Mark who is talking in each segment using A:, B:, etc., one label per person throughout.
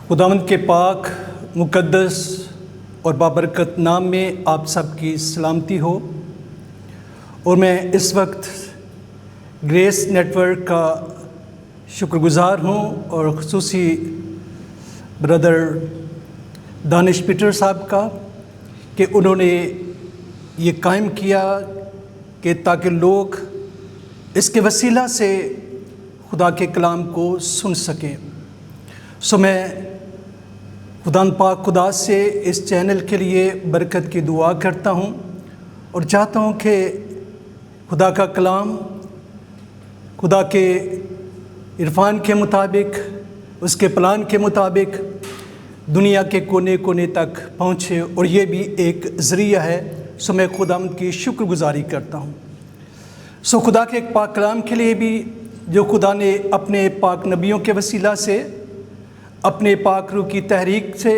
A: خداوند کے پاک مقدس اور بابرکت نام میں آپ سب کی سلامتی ہو۔ اور میں اس وقت گریس نیٹ ورک کا شکر گزار ہوں اور خصوصی بردر دانش پیٹر صاحب کا کہ انہوں نے یہ قائم کیا کہ تاکہ لوگ اس کے وسیلہ سے خدا کے کلام کو سن سکیں۔ میں خداوند پاک خدا سے اس چینل کے لیے برکت کی دعا کرتا ہوں اور چاہتا ہوں کہ خدا کا کلام خدا کے عرفان کے مطابق، اس کے پلان کے مطابق دنیا کے کونے کونے تک پہنچے، اور یہ بھی ایک ذریعہ ہے۔ میں خداوند کی شکر گزاری کرتا ہوں۔ خدا کے ایک پاک کلام کے لیے بھی جو خدا نے اپنے پاک نبیوں کے وسیلہ سے اپنے پاک روح کی تحریک سے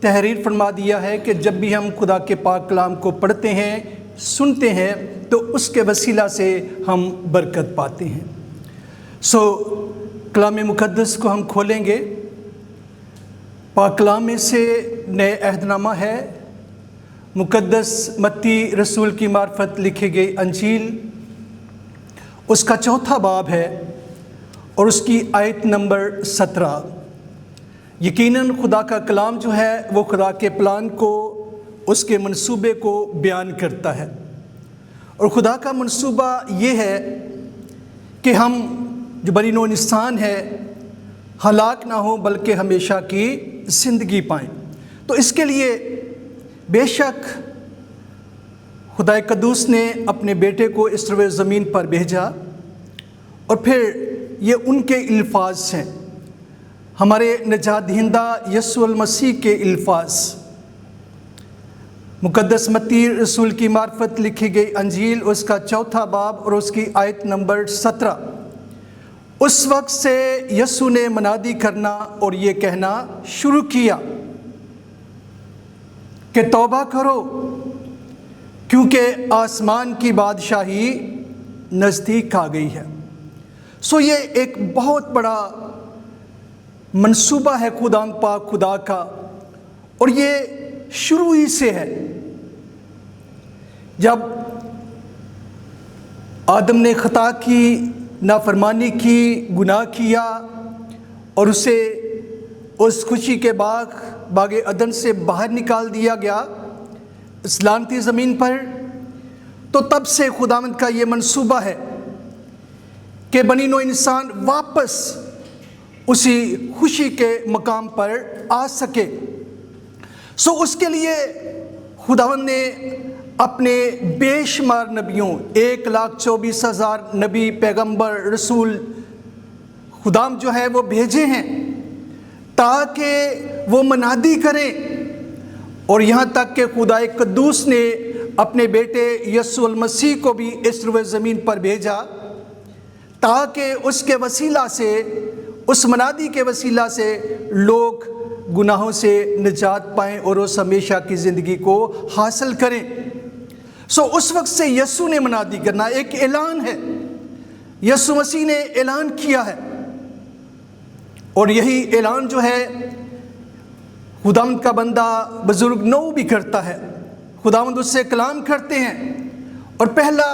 A: تحریر فرما دیا ہے کہ جب بھی ہم خدا کے پاک کلام کو پڑھتے ہیں، سنتے ہیں، تو اس کے وسیلہ سے ہم برکت پاتے ہیں۔ کلام مقدس کو ہم کھولیں گے۔ پاک کلام میں سے نئے عہد نامہ ہے، مقدس متی رسول کی معرفت لکھی گئی انجیل، اس کا 4 باب ہے اور اس کی آیت نمبر 17۔ یقیناً خدا کا کلام جو ہے وہ خدا کے پلان کو، اس کے منصوبے کو بیان کرتا ہے، اور خدا کا منصوبہ یہ ہے کہ ہم جو بنی نوع انسان ہے ہلاک نہ ہوں بلکہ ہمیشہ کی زندگی پائیں۔ تو اس کے لیے بے شک خدا قدوس نے اپنے بیٹے کو اس روئے زمین پر بھیجا، اور پھر یہ ان کے الفاظ ہیں، ہمارے نجات دہندہ یسوع المسیح کے الفاظ۔ مقدس متی رسول کی معرفت لکھی گئی انجیل، اس کا 4 باب اور اس کی آیت نمبر 17۔ اس وقت سے یسوع نے منادی کرنا اور یہ کہنا شروع کیا کہ توبہ کرو، کیونکہ آسمان کی بادشاہی نزدیک آ گئی ہے۔ یہ ایک بہت بڑا منصوبہ ہے خداوند پاک خدا کا، اور یہ شروع ہی سے ہے۔ جب آدم نے خطا کی، نافرمانی کی، گناہ کیا، اور اسے اس خوشی کے باغ عدن سے باہر نکال دیا گیا اس لعنتی زمین پر، تو تب سے خداوند کا یہ منصوبہ ہے کہ بنی نوع انسان واپس اسی خوشی کے مقام پر آ سکے۔ اس کے لیے خداوند نے اپنے بے شمار نبیوں، 1,24,000 نبی، پیغمبر، رسول خداوند جو ہے وہ بھیجے ہیں تاکہ وہ منادی کریں، اور یہاں تک کہ خدا قدوس نے اپنے بیٹے یسوع المسیح کو بھی اس روئے زمین پر بھیجا تاکہ اس کے وسیلہ سے، اس منادی کے وسیلہ سے لوگ گناہوں سے نجات پائیں اور اس ہمیشہ کی زندگی کو حاصل کریں۔ اس وقت سے یسوع نے منادی کرنا ایک اعلان ہے، یسوع مسیح نے اعلان کیا ہے، اور یہی اعلان جو ہے خداوند کا بندہ بزرگ نو بھی کرتا ہے۔ خداوند اس سے کلام کرتے ہیں، اور پہلا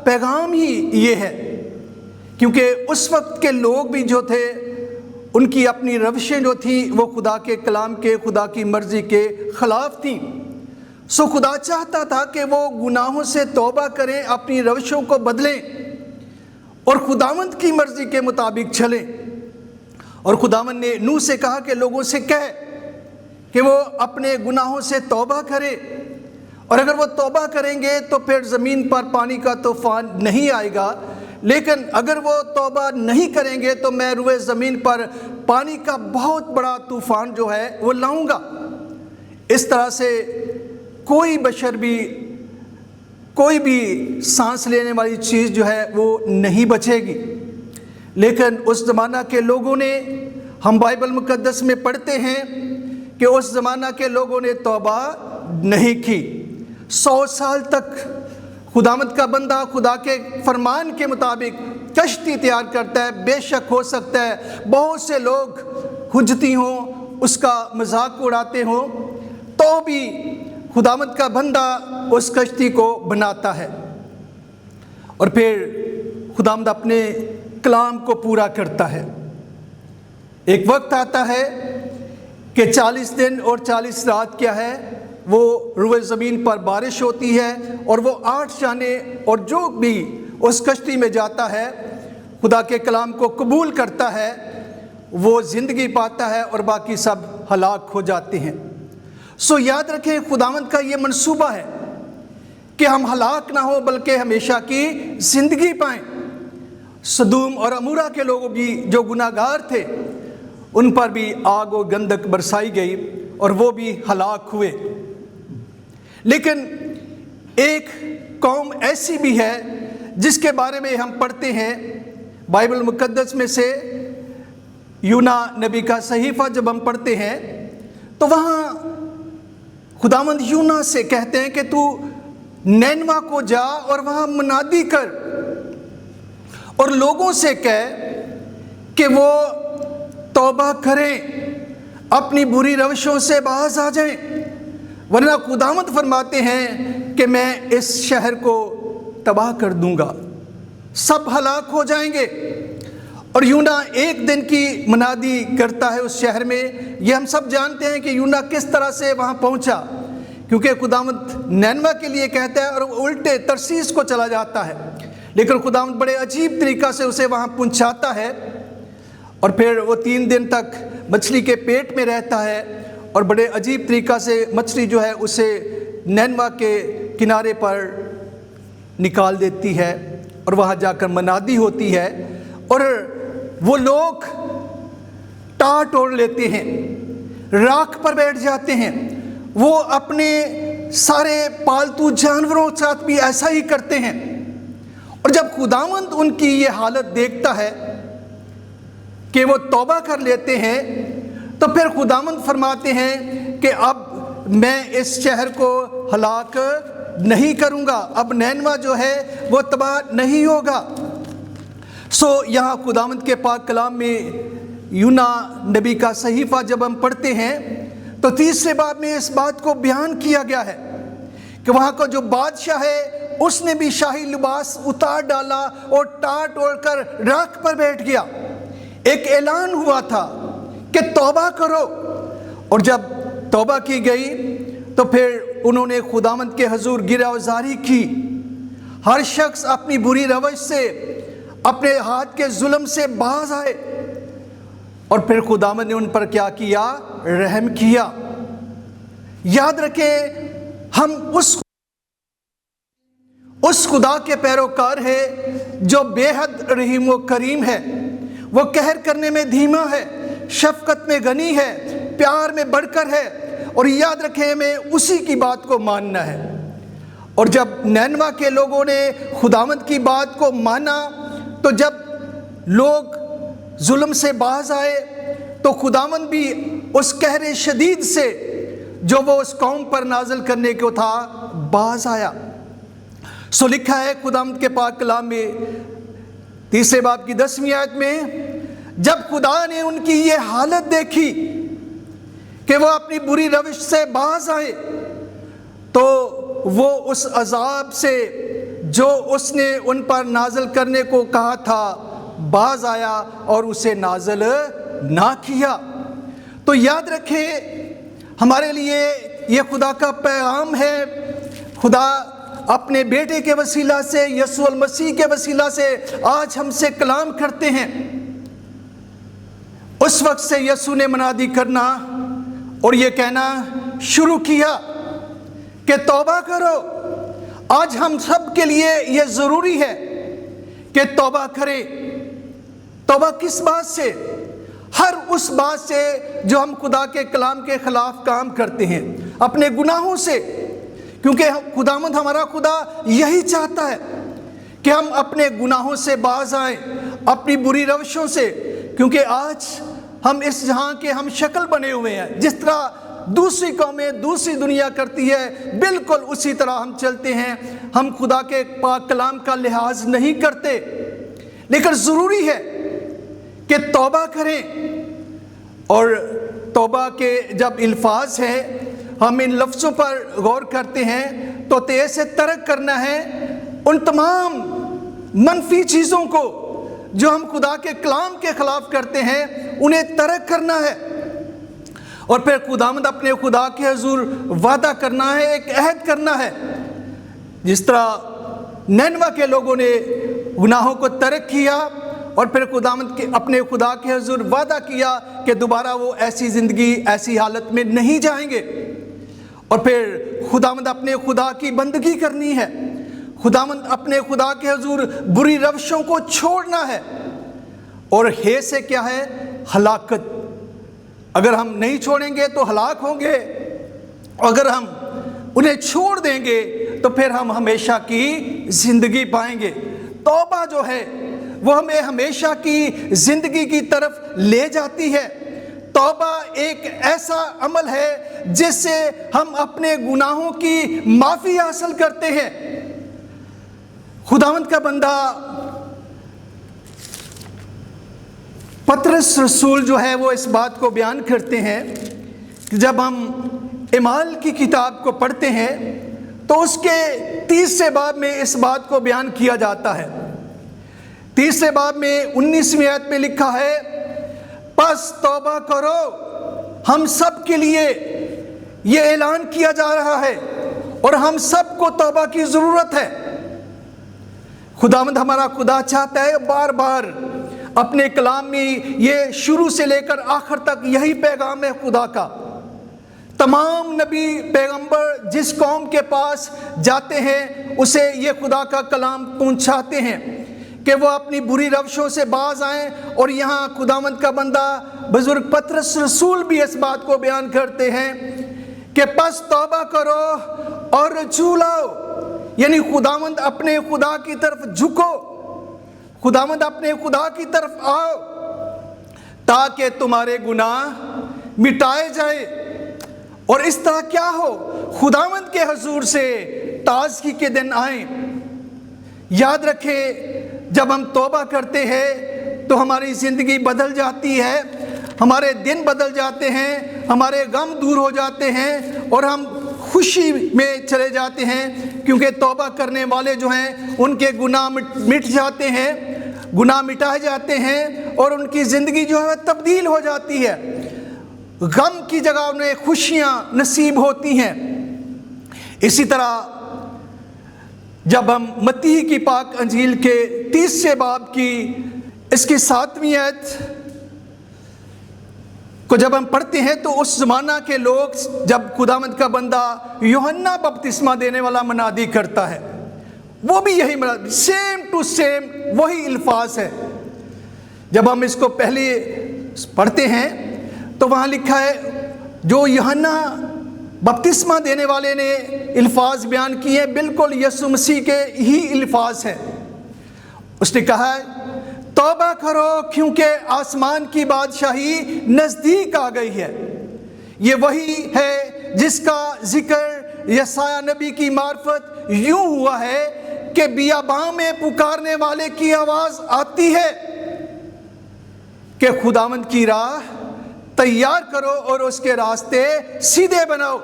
A: پیغام ہی یہ ہے، کیونکہ اس وقت کے لوگ بھی جو تھے ان کی اپنی روشیں جو تھیں وہ خدا کے کلام کے، خدا کی مرضی کے خلاف تھیں۔ خدا چاہتا تھا کہ وہ گناہوں سے توبہ کریں، اپنی روشوں کو بدلیں اور خداوند کی مرضی کے مطابق چلیں۔ اور خداوند نے نوح سے کہا کہ لوگوں سے کہے کہ وہ اپنے گناہوں سے توبہ کرے، اور اگر وہ توبہ کریں گے تو پھر زمین پر پانی کا طوفان نہیں آئے گا، لیکن اگر وہ توبہ نہیں کریں گے تو میں روئے زمین پر پانی کا بہت بڑا طوفان جو ہے وہ لاؤں گا۔ اس طرح سے کوئی بشر بھی، کوئی بھی سانس لینے والی چیز جو ہے وہ نہیں بچے گی۔ لیکن اس زمانہ کے لوگوں نے، ہم بائبل مقدس میں پڑھتے ہیں کہ اس زمانہ کے لوگوں نے توبہ نہیں کی۔ 100 سال تک خداوند کا بندہ خدا کے فرمان کے مطابق کشتی تیار کرتا ہے۔ بے شک ہو سکتا ہے بہت سے لوگ حجتی ہوں، اس کا مذاق اڑاتے ہوں تو بھی خداوند کا بندہ اس کشتی کو بناتا ہے، اور پھر خداوند اپنے کلام کو پورا کرتا ہے۔ ایک وقت آتا ہے کہ 40 دن اور 40 رات کیا ہے، وہ روئے زمین پر بارش ہوتی ہے، اور وہ 8 جانے اور جو بھی اس کشتی میں جاتا ہے خدا کے کلام کو قبول کرتا ہے وہ زندگی پاتا ہے، اور باقی سب ہلاک ہو جاتے ہیں۔ سو یاد رکھیں خداوند کا یہ منصوبہ ہے کہ ہم ہلاک نہ ہو بلکہ ہمیشہ کی زندگی پائیں۔ سدوم اور عمورہ کے لوگ بھی جو گناہ گار تھے ان پر بھی آگ و گندک برسائی گئی اور وہ بھی ہلاک ہوئے۔ لیکن ایک قوم ایسی بھی ہے جس کے بارے میں ہم پڑھتے ہیں بائبل مقدس میں سے، یونا نبی کا صحیفہ جب ہم پڑھتے ہیں تو وہاں خداوند یونا سے کہتے ہیں کہ تو نینوا کو جا اور وہاں منادی کر اور لوگوں سے کہہ کہ وہ توبہ کریں، اپنی بری روشوں سے باز آ جائیں، ورنہ خداوند فرماتے ہیں کہ میں اس شہر کو تباہ کر دوں گا، سب ہلاک ہو جائیں گے۔ اور یونا ایک دن کی منادی کرتا ہے اس شہر میں۔ یہ ہم سب جانتے ہیں کہ یونا کس طرح سے وہاں پہنچا، کیونکہ خداوند نینوا کے لیے کہتا ہے اور وہ الٹے ترسیس کو چلا جاتا ہے، لیکن خداوند بڑے عجیب طریقہ سے اسے وہاں پہنچاتا ہے، اور پھر وہ 3 دن تک مچھلی کے پیٹ میں رہتا ہے، اور بڑے عجیب طریقہ سے مچھلی جو ہے اسے نینوا کے کنارے پر نکال دیتی ہے، اور وہاں جا کر منادی ہوتی ہے، اور وہ لوگ ٹاٹ اوڑھ لیتے ہیں، راکھ پر بیٹھ جاتے ہیں۔ وہ اپنے سارے پالتو جانوروں کے ساتھ بھی ایسا ہی کرتے ہیں، اور جب خداوند ان کی یہ حالت دیکھتا ہے کہ وہ توبہ کر لیتے ہیں تو پھر خداوند فرماتے ہیں کہ اب میں اس شہر کو ہلاک نہیں کروں گا، اب نینوا جو ہے وہ تباہ نہیں ہوگا۔ سو یہاں خداوند کے پاک کلام میں یونا نبی کا صحیفہ جب ہم پڑھتے ہیں تو 30 باب میں اس بات کو بیان کیا گیا ہے کہ وہاں کا جو بادشاہ ہے اس نے بھی شاہی لباس اتار ڈالا اور ٹاٹ اوڑھ کر راکھ پر بیٹھ گیا۔ ایک اعلان ہوا تھا کہ توبہ کرو، اور جب توبہ کی گئی تو پھر انہوں نے خداوند کے حضور گرہ وزاری کی، ہر شخص اپنی بری روش سے، اپنے ہاتھ کے ظلم سے باز آئے، اور پھر خداوند نے ان پر کیا کیا؟ رحم کیا۔ یاد رکھیں ہم اس خدا کے پیروکار ہے جو بے حد رحیم و کریم ہے، وہ قہر کرنے میں دھیما ہے، شفقت میں غنی ہے، پیار میں بڑھ کر ہے، اور یاد رکھیں ہمیں اسی کی بات کو ماننا ہے۔ اور جب نینوا کے لوگوں نے خداوند کی بات کو مانا تو جب لوگ ظلم سے باز آئے تو خداوند بھی اس قہر شدید سے جو وہ اس قوم پر نازل کرنے کو تھا باز آیا۔ سو لکھا ہے خداوند کے پاک کلام میں 30 باب کی 10ویں آیت میں، جب خدا نے ان کی یہ حالت دیکھی کہ وہ اپنی بری روش سے باز آئے تو وہ اس عذاب سے جو اس نے ان پر نازل کرنے کو کہا تھا باز آیا اور اسے نازل نہ کیا۔ تو یاد رکھیں ہمارے لیے یہ خدا کا پیغام ہے۔ خدا اپنے بیٹے کے وسیلہ سے، یسوع المسیح کے وسیلہ سے آج ہم سے کلام کرتے ہیں۔ اس وقت سے یسوع نے منادی کرنا اور یہ کہنا شروع کیا کہ توبہ کرو۔ آج ہم سب کے لیے یہ ضروری ہے کہ توبہ کریں۔ توبہ کس بات سے؟ ہر اس بات سے جو ہم خدا کے کلام کے خلاف کام کرتے ہیں، اپنے گناہوں سے، کیونکہ خداوند ہمارا خدا یہی چاہتا ہے کہ ہم اپنے گناہوں سے باز آئیں، اپنی بری روشوں سے، کیونکہ آج ہم اس جہاں کے ہم شکل بنے ہوئے ہیں۔ جس طرح دوسری قومیں دوسری دنیا کرتی ہے بالکل اسی طرح ہم چلتے ہیں۔ ہم خدا کے پاک کلام کا لحاظ نہیں کرتے، لیکن ضروری ہے کہ توبہ کریں، اور توبہ کے جب الفاظ ہیں ہم ان لفظوں پر غور کرتے ہیں تو ایسے ترک کرنا ہے ان تمام منفی چیزوں کو جو ہم خدا کے کلام کے خلاف کرتے ہیں، انہیں ترک کرنا ہے، اور پھر خداوند اپنے خدا کے حضور وعدہ کرنا ہے، ایک عہد کرنا ہے۔ جس طرح نینوا کے لوگوں نے گناہوں کو ترک کیا اور پھر خداوند کے اپنے خدا کے حضور وعدہ کیا کہ دوبارہ وہ ایسی زندگی ایسی حالت میں نہیں جائیں گے، اور پھر خداوند اپنے خدا کی بندگی کرنی ہے، خداوند اپنے خدا کے حضور بری روشوں کو چھوڑنا ہے، اور ہے سے کیا ہے؟ ہلاکت۔ اگر ہم نہیں چھوڑیں گے تو ہلاک ہوں گے، اگر ہم انہیں چھوڑ دیں گے تو پھر ہم ہمیشہ کی زندگی پائیں گے۔ توبہ جو ہے وہ ہمیں ہمیشہ کی زندگی کی طرف لے جاتی ہے۔ توبہ ایک ایسا عمل ہے جس سے ہم اپنے گناہوں کی معافی حاصل کرتے ہیں۔ خداوند کا بندہ پطرس رسول جو ہے وہ اس بات کو بیان کرتے ہیں کہ جب ہم اعمال کی کتاب کو پڑھتے ہیں تو اس کے 30 باب میں اس بات کو بیان کیا جاتا ہے۔ 30 باب میں 19ویں آیت میں لکھا ہے، پس توبہ کرو۔ ہم سب کے لیے یہ اعلان کیا جا رہا ہے اور ہم سب کو توبہ کی ضرورت ہے۔ خداوند ہمارا خدا چاہتا ہے، بار بار اپنے کلام میں یہ شروع سے لے کر آخر تک یہی پیغام ہے خدا کا۔ تمام نبی پیغمبر جس قوم کے پاس جاتے ہیں اسے یہ خدا کا کلام پہنچاتے ہیں کہ وہ اپنی بری روشوں سے باز آئیں، اور یہاں خداوند کا بندہ بزرگ پطرس رسول بھی اس بات کو بیان کرتے ہیں کہ پس توبہ کرو اور رجوع لاؤ، یعنی خداوند اپنے خدا کی طرف جھکو، خداوند اپنے خدا کی طرف آؤ تاکہ تمہارے گناہ مٹائے جائے، اور اس طرح کیا ہو؟ خداوند کے حضور سے تازگی کے دن آئیں۔ یاد رکھے جب ہم توبہ کرتے ہیں تو ہماری زندگی بدل جاتی ہے، ہمارے دن بدل جاتے ہیں، ہمارے غم دور ہو جاتے ہیں اور ہم خوشی میں چلے جاتے ہیں، کیونکہ توبہ کرنے والے جو ہیں ان کے گناہ مٹ جاتے ہیں، گناہ مٹائے جاتے ہیں اور ان کی زندگی جو ہے تبدیل ہو جاتی ہے، غم کی جگہ انہیں خوشیاں نصیب ہوتی ہیں۔ اسی طرح جب ہم متی کی پاک انجیل کے 30 باب کی اس کی 7ویں آیت کو جب ہم پڑھتے ہیں تو اس زمانہ کے لوگ جب خداوند کا بندہ یوحنا بپتسمہ دینے والا منادی کرتا ہے، وہ بھی یہی منادی، سیم ٹو سیم وہی الفاظ ہے۔ جب ہم اس کو پہلے پڑھتے ہیں تو وہاں لکھا ہے جو یوحنا بپتسمہ دینے والے نے الفاظ بیان کیے ہیں بالکل یسوع مسیح کے ہی الفاظ ہیں۔ اس نے کہا ہے توبہ کرو کیونکہ آسمان کی بادشاہی نزدیک آ گئی ہے۔ یہ وہی ہے جس کا ذکر یسایہ نبی کی معرفت یوں ہوا ہے کہ بیاباں میں پکارنے والے کی آواز آتی ہے کہ خداوند کی راہ تیار کرو اور اس کے راستے سیدھے بناؤ،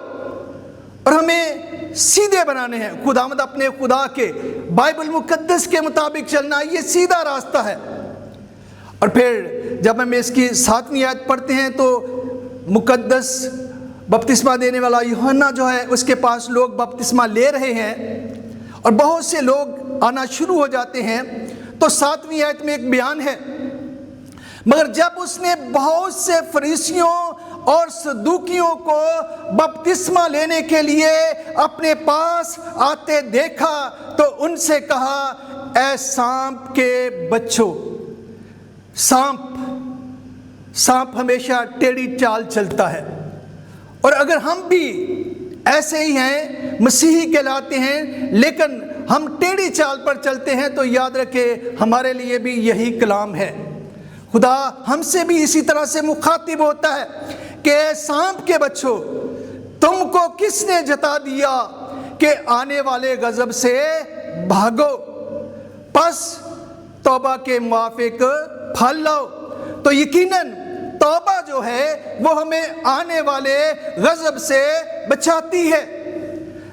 A: اور ہمیں سیدھے بنانے ہیں۔ خداوند اپنے خدا کے بائبل مقدس کے مطابق چلنا، یہ سیدھا راستہ ہے۔ اور پھر جب ہم اس کی 7ویں آیت پڑھتے ہیں تو مقدس بپتسمہ دینے والا یوحنا جو ہے اس کے پاس لوگ بپتسمہ لے رہے ہیں اور بہت سے لوگ آنا شروع ہو جاتے ہیں، تو 7ویں آیت میں ایک بیان ہے، مگر جب اس نے بہت سے فریسیوں اور صدوقیوں کو بپتسمہ لینے کے لیے اپنے پاس آتے دیکھا تو ان سے کہا اے سانپ کے بچوں۔ سانپ ہمیشہ ٹیڑھی چال چلتا ہے، اور اگر ہم بھی ایسے ہی ہیں، مسیحی کہلاتے ہیں لیکن ہم ٹیڑھی چال پر چلتے ہیں، تو یاد رکھے ہمارے لیے بھی یہی کلام ہے۔ خدا ہم سے بھی اسی طرح سے مخاطب ہوتا ہے کہ اے سانپ کے بچوں، تم کو کس نے جتا دیا کہ آنے والے غضب سے بھاگو، پس توبہ کے موافق پھل لاؤ۔ تو یقیناً توبہ جو ہے وہ ہمیں آنے والے غضب سے بچاتی ہے۔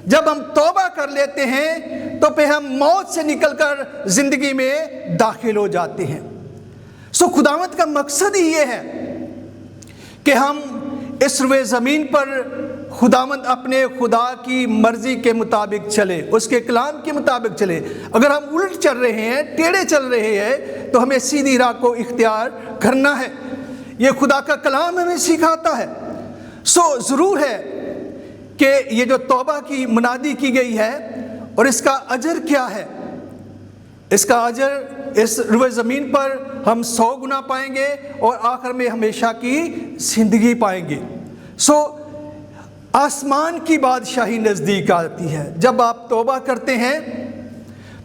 A: جب ہم توبہ کر لیتے ہیں تو پھر ہم موت سے نکل کر زندگی میں داخل ہو جاتے ہیں۔ خداوند کا مقصد ہی یہ ہے کہ ہم اس روئے زمین پر خداوند اپنے خدا کی مرضی کے مطابق چلے، اس کے کلام کے مطابق چلے۔ اگر ہم الٹ چل رہے ہیں، ٹیڑھے چل رہے ہیں، تو ہمیں سیدھی راہ کو اختیار کرنا ہے۔ یہ خدا کا کلام ہمیں سکھاتا ہے۔ ضرور ہے کہ یہ جو توبہ کی منادی کی گئی ہے اور اس کا اجر کیا ہے، اس کا اجر اس روئے زمین پر ہم 100 گنا پائیں گے اور آخر میں ہمیشہ کی زندگی پائیں گے۔ آسمان کی بادشاہی نزدیک آتی ہے۔ جب آپ توبہ کرتے ہیں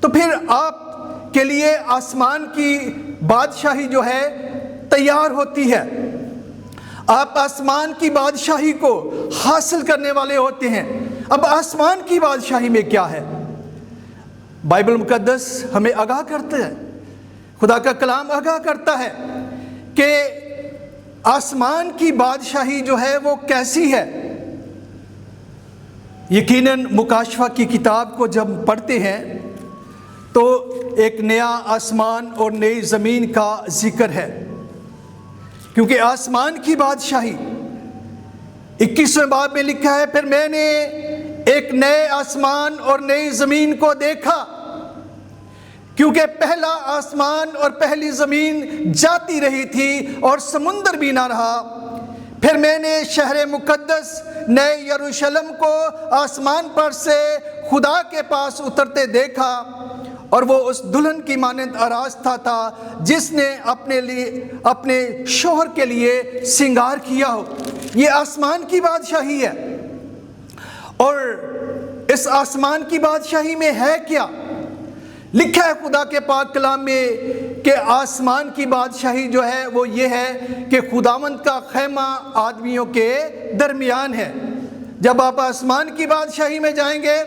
A: تو پھر آپ کے لیے آسمان کی بادشاہی جو ہے تیار ہوتی ہے۔ آپ آسمان کی بادشاہی کو حاصل کرنے والے ہوتے ہیں۔ اب آسمان کی بادشاہی میں کیا ہے؟ بائبل مقدس ہمیں آگاہ کرتا ہے، خدا کا کلام آگاہ کرتا ہے کہ آسمان کی بادشاہی جو ہے وہ کیسی ہے۔ یقیناً مکاشفہ کی کتاب کو جب پڑھتے ہیں تو ایک نیا آسمان اور نئی زمین کا ذکر ہے، کیونکہ آسمان کی بادشاہی 21ویں باب میں لکھا ہے، پھر میں نے ایک نئے آسمان اور نئی زمین کو دیکھا، کیونکہ پہلا آسمان اور پہلی زمین جاتی رہی تھی اور سمندر بھی نہ رہا۔ پھر میں نے شہر مقدس نئے یروشلم کو آسمان پر سے خدا کے پاس اترتے دیکھا، اور وہ اس دلہن کی مانند آراستہ تھا جس نے اپنے شوہر کے لیے سنگار کیا ہو۔ یہ آسمان کی بادشاہی ہے۔ اور اس آسمان کی بادشاہی میں ہے کیا؟ لکھا ہے خدا کے پاک کلام میں کہ آسمان کی بادشاہی جو ہے وہ یہ ہے کہ خداوند کا خیمہ آدمیوں کے درمیان ہے۔ جب آپ آسمان کی بادشاہی میں جائیں گے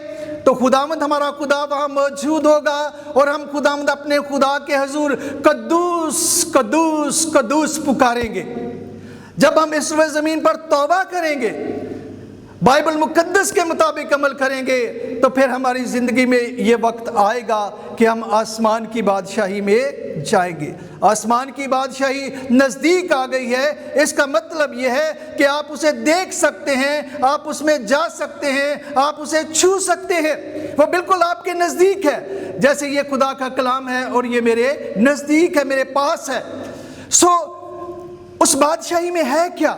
A: تو خداوند ہمارا خدا وہاں موجود ہوگا، اور ہم خداوند اپنے خدا کے حضور قدوس قدوس قدوس پکاریں گے۔ جب ہم اس روئے زمین پر توبہ کریں گے، بائبل مقدس کے مطابق عمل کریں گے، تو پھر ہماری زندگی میں یہ وقت آئے گا کہ ہم آسمان کی بادشاہی میں جائیں گے۔ آسمان کی بادشاہی نزدیک آ گئی ہے۔ اس کا مطلب یہ ہے کہ آپ اسے دیکھ سکتے ہیں، آپ اس میں جا سکتے ہیں، آپ اسے چھو سکتے ہیں۔ وہ بالکل آپ کے نزدیک ہے، جیسے یہ خدا کا کلام ہے اور یہ میرے نزدیک ہے، میرے پاس ہے۔ اس بادشاہی میں ہے کیا؟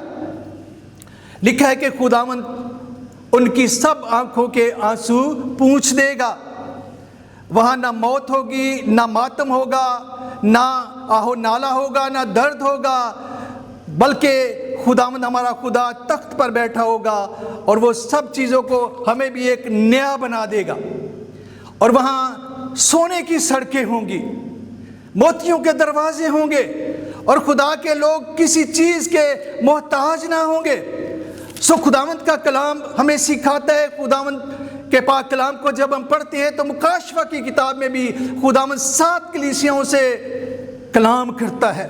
A: لکھا ہے کہ خداوند ان کی سب آنکھوں کے آنسو پوچھ دے گا۔ وہاں نہ موت ہوگی، نہ ماتم ہوگا، نہ آہو نالا ہوگا، نہ درد ہوگا، بلکہ خداوند ہمارا خدا تخت پر بیٹھا ہوگا اور وہ سب چیزوں کو ہمیں بھی ایک نیا بنا دے گا۔ اور وہاں سونے کی سڑکیں ہوں گی، موتیوں کے دروازے ہوں گے، اور خدا کے لوگ کسی چیز کے محتاج نہ ہوں گے۔ خداوند کا کلام ہمیں سکھاتا ہے، خداوند کے پاک کلام کو جب ہم پڑھتے ہیں تو مکاشفہ کی کتاب میں بھی خداوند 7 کلیسیوں سے کلام کرتا ہے،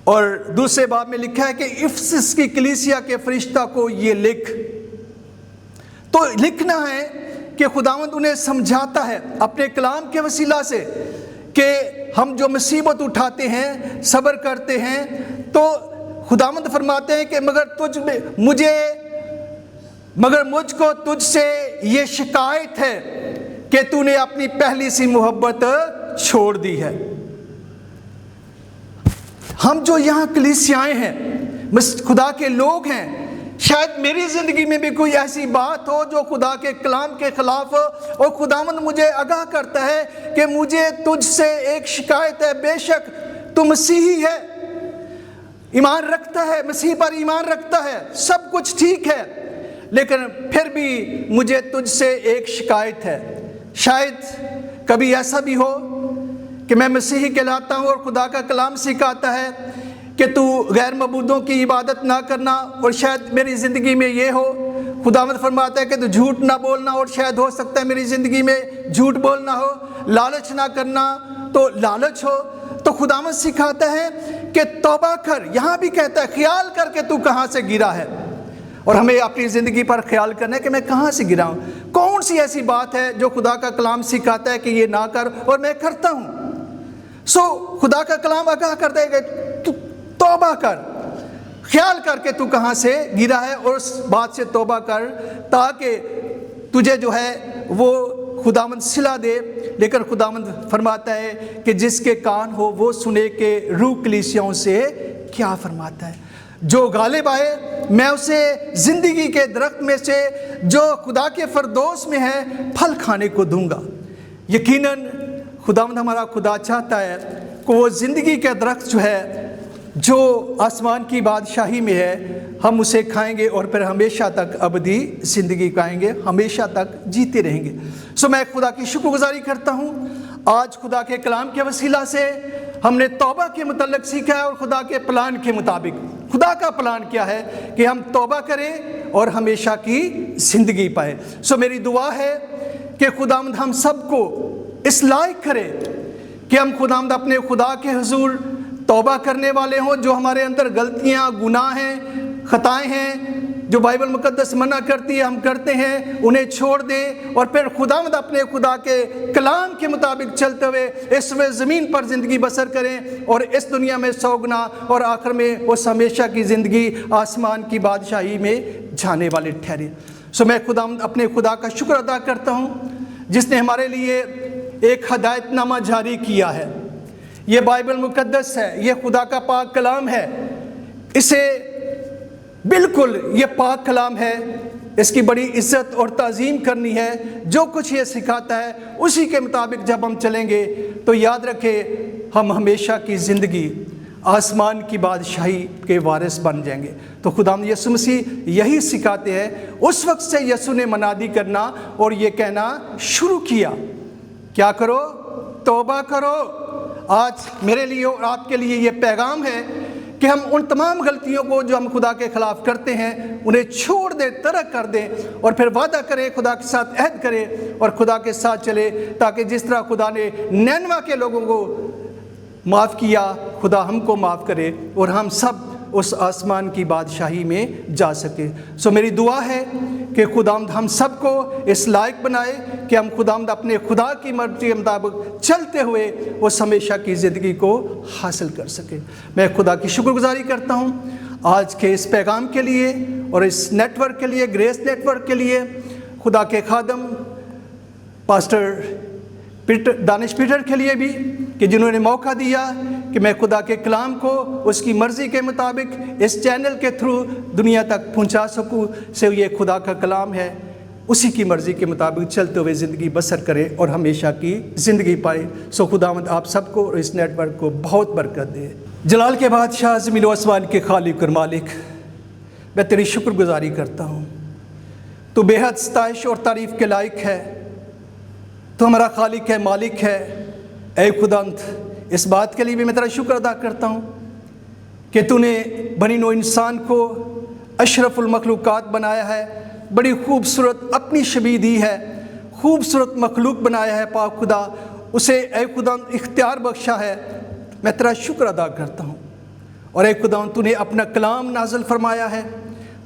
A: اور دوسرے باب میں لکھا ہے کہ افسس کی کلیسیا کے فرشتہ کو یہ لکھ۔ تو لکھنا ہے کہ خداوند انہیں سمجھاتا ہے اپنے کلام کے وسیلہ سے کہ ہم جو مصیبت اٹھاتے ہیں، صبر کرتے ہیں، تو خداوند فرماتے ہیں کہ مگر مجھ کو تجھ سے یہ شکایت ہے کہ تو نے اپنی پہلی سی محبت چھوڑ دی ہے۔ ہم جو یہاں کلیسیائیں ہیں، خدا کے لوگ ہیں، شاید میری زندگی میں بھی کوئی ایسی بات ہو جو خدا کے کلام کے خلاف ہو، اور خداوند مجھے آگاہ کرتا ہے کہ مجھے تجھ سے ایک شکایت ہے۔ بے شک تو مسیحی ہے، ایمان رکھتا ہے، مسیح پر ایمان رکھتا ہے، سب کچھ ٹھیک ہے، لیکن پھر بھی مجھے تجھ سے ایک شکایت ہے۔ شاید کبھی ایسا بھی ہو کہ میں مسیحی کہلاتا ہوں اور خدا کا کلام سکھاتا ہے کہ تو غیر معبودوں کی عبادت نہ کرنا، اور شاید میری زندگی میں یہ ہو، خداوند فرماتا ہے کہ تو جھوٹ نہ بولنا، اور شاید ہو سکتا ہے میری زندگی میں جھوٹ بولنا ہو، لالچ نہ کرنا تو لالچ ہو۔ تو خداوند سکھاتا ہے کہ توبہ کر، یہاں بھی کہتا ہے خیال کر کے تو کہاں سے گرا ہے، اور ہمیں اپنی زندگی پر خیال کرنا ہے کہ میں کہاں سے گرا ہوں، کون سی ایسی بات ہے جو خدا کا کلام سکھاتا ہے کہ یہ نہ کر اور میں کرتا ہوں۔ خدا کا کلام آگاہ کرتا ہے کہ تو توبہ کر، خیال کر کے تو کہاں سے گرا ہے اور اس بات سے توبہ کر تاکہ تجھے جو ہے وہ خداوند صلہ دے۔ لیکن خداوند فرماتا ہے کہ جس کے کان ہو وہ سنے کہ روح کلیسیاؤں سے کیا فرماتا ہے۔ جو غالب آئے میں اسے زندگی کے درخت میں سے جو خدا کے فردوس میں ہے پھل کھانے کو دوں گا۔ یقیناً خداوند ہمارا خدا چاہتا ہے کہ وہ زندگی کا درخت جو ہے جو آسمان کی بادشاہی میں ہے ہم اسے کھائیں گے اور پھر ہمیشہ تک ابدی زندگی پائیں گے، ہمیشہ تک جیتے رہیں گے۔ میں خدا کی شکر گزاری کرتا ہوں، آج خدا کے کلام کے وسیلہ سے ہم نے توبہ کے متعلق سیکھا ہے اور خدا کے پلان کے مطابق خدا کا پلان کیا ہے کہ ہم توبہ کریں اور ہمیشہ کی زندگی پائیں۔ میری دعا ہے کہ خداوند ہم سب کو اس لائق کرے کہ ہم خداوند اپنے خدا کے حضور توبہ کرنے والے ہوں، جو ہمارے اندر غلطیاں، گناہ ہیں، خطائیں ہیں جو بائبل مقدس منع کرتی ہے ہم کرتے ہیں، انہیں چھوڑ دیں اور پھر خداوند اپنے خدا کے کلام کے مطابق چلتے ہوئے اس روئے زمین پر زندگی بسر کریں اور اس دنیا میں 100 گنا اور آخر میں اس ہمیشہ کی زندگی آسمان کی بادشاہی میں جانے والے ٹھہرے۔ میں خداوند اپنے خدا کا شکر ادا کرتا ہوں جس نے ہمارے لیے ایک ہدایت نامہ جاری کیا ہے۔ یہ بائبل مقدس ہے، یہ خدا کا پاک کلام ہے، اسے بالکل یہ پاک کلام ہے، اس کی بڑی عزت اور تعظیم کرنی ہے۔ جو کچھ یہ سکھاتا ہے اسی کے مطابق جب ہم چلیں گے تو یاد رکھیں ہم ہمیشہ کی زندگی آسمان کی بادشاہی کے وارث بن جائیں گے۔ تو خداوند یسوع مسیح یہی سکھاتے ہیں۔ اس وقت سے یسوع نے منادی کرنا اور یہ کہنا شروع کیا، کیا کرو؟ توبہ کرو۔ آج میرے لیے اور آپ کے لیے یہ پیغام ہے کہ ہم ان تمام غلطیوں کو جو ہم خدا کے خلاف کرتے ہیں انہیں چھوڑ دیں، ترک کر دیں اور پھر وعدہ کریں، خدا کے ساتھ عہد کریں اور خدا کے ساتھ چلے، تاکہ جس طرح خدا نے نینوا کے لوگوں کو معاف کیا خدا ہم کو معاف کرے اور ہم سب اس آسمان کی بادشاہی میں جا سکے۔ میری دعا ہے کہ خداوند ہم سب کو اس لائق بنائے کہ ہم خداوند اپنے خدا کی مرضی کے مطابق چلتے ہوئے اس ہمیشہ کی زندگی کو حاصل کر سکے۔ میں خدا کی شکر گزاری کرتا ہوں آج کے اس پیغام کے لیے اور اس نیٹ ورک کے لیے، گریس نیٹ ورک کے لیے، خدا کے خادم پاسٹر دانش پیٹر کے لیے بھی کہ جنہوں نے موقع دیا کہ میں خدا کے کلام کو اس کی مرضی کے مطابق اس چینل کے تھرو دنیا تک پہنچا سکوں۔ یہ خدا کا کلام ہے، اسی کی مرضی کے مطابق چلتے ہوئے زندگی بسر کرے اور ہمیشہ کی زندگی پائے۔ خداوند آپ سب کو اور اس نیٹ ورک کو بہت برکت دے۔ جلال کے بادشاہ، زمین و آسمان کے خالق اور مالک، میں تیری شکر گزاری کرتا ہوں۔ تو بے حد ستائش اور تعریف کے لائق ہے، تو ہمارا خالق ہے، مالک ہے۔ اے خداوند، اس بات کے لیے بھی میں تیرا شکر ادا کرتا ہوں کہ تو نے بنی نوع انسان کو اشرف المخلوقات بنایا ہے، بڑی خوبصورت اپنی شبیہ دی ہے، خوبصورت مخلوق بنایا ہے پاک خدا، اسے اے خداوند اختیار بخشا ہے۔ میں تیرا شکر ادا کرتا ہوں اور اے خداوند تو نے اپنا کلام نازل فرمایا ہے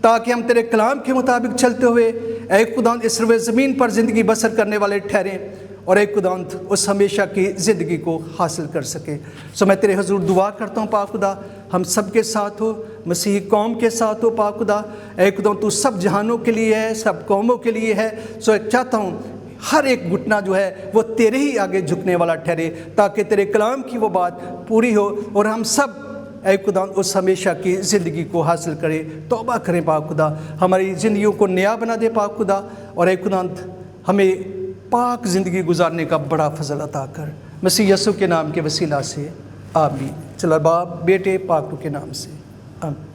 A: تاکہ ہم تیرے کلام کے مطابق چلتے ہوئے اے خداوند اس روئے زمین پر زندگی بسر کرنے والے ٹھہریں اور اے خداوند اس ہمیشہ کی زندگی کو حاصل کر سکے۔ میں تیرے حضور دعا کرتا ہوں پاک خدا، ہم سب کے ساتھ ہو، مسیحی قوم کے ساتھ ہو پاک خدا۔ اے خداوند تو سب جہانوں کے لیے ہے، سب قوموں کے لیے ہے۔ چاہتا ہوں ہر ایک گھٹنا جو ہے وہ تیرے ہی آگے جھکنے والا ٹھہرے تاکہ تیرے کلام کی وہ بات پوری ہو اور ہم سب اے خداوند اس ہمیشہ کی زندگی کو حاصل کرے۔ توبہ کریں پاک خدا، ہماری زندگیوں کو نیا بنا دے پاک خدا، اور اے خداوند ہمیں پاک زندگی گزارنے کا بڑا فضل عطا کر، مسیح یسوع کے نام کے وسیلہ سے آمین۔ چلو باپ، بیٹے، پاک روح کے نام سے آمین۔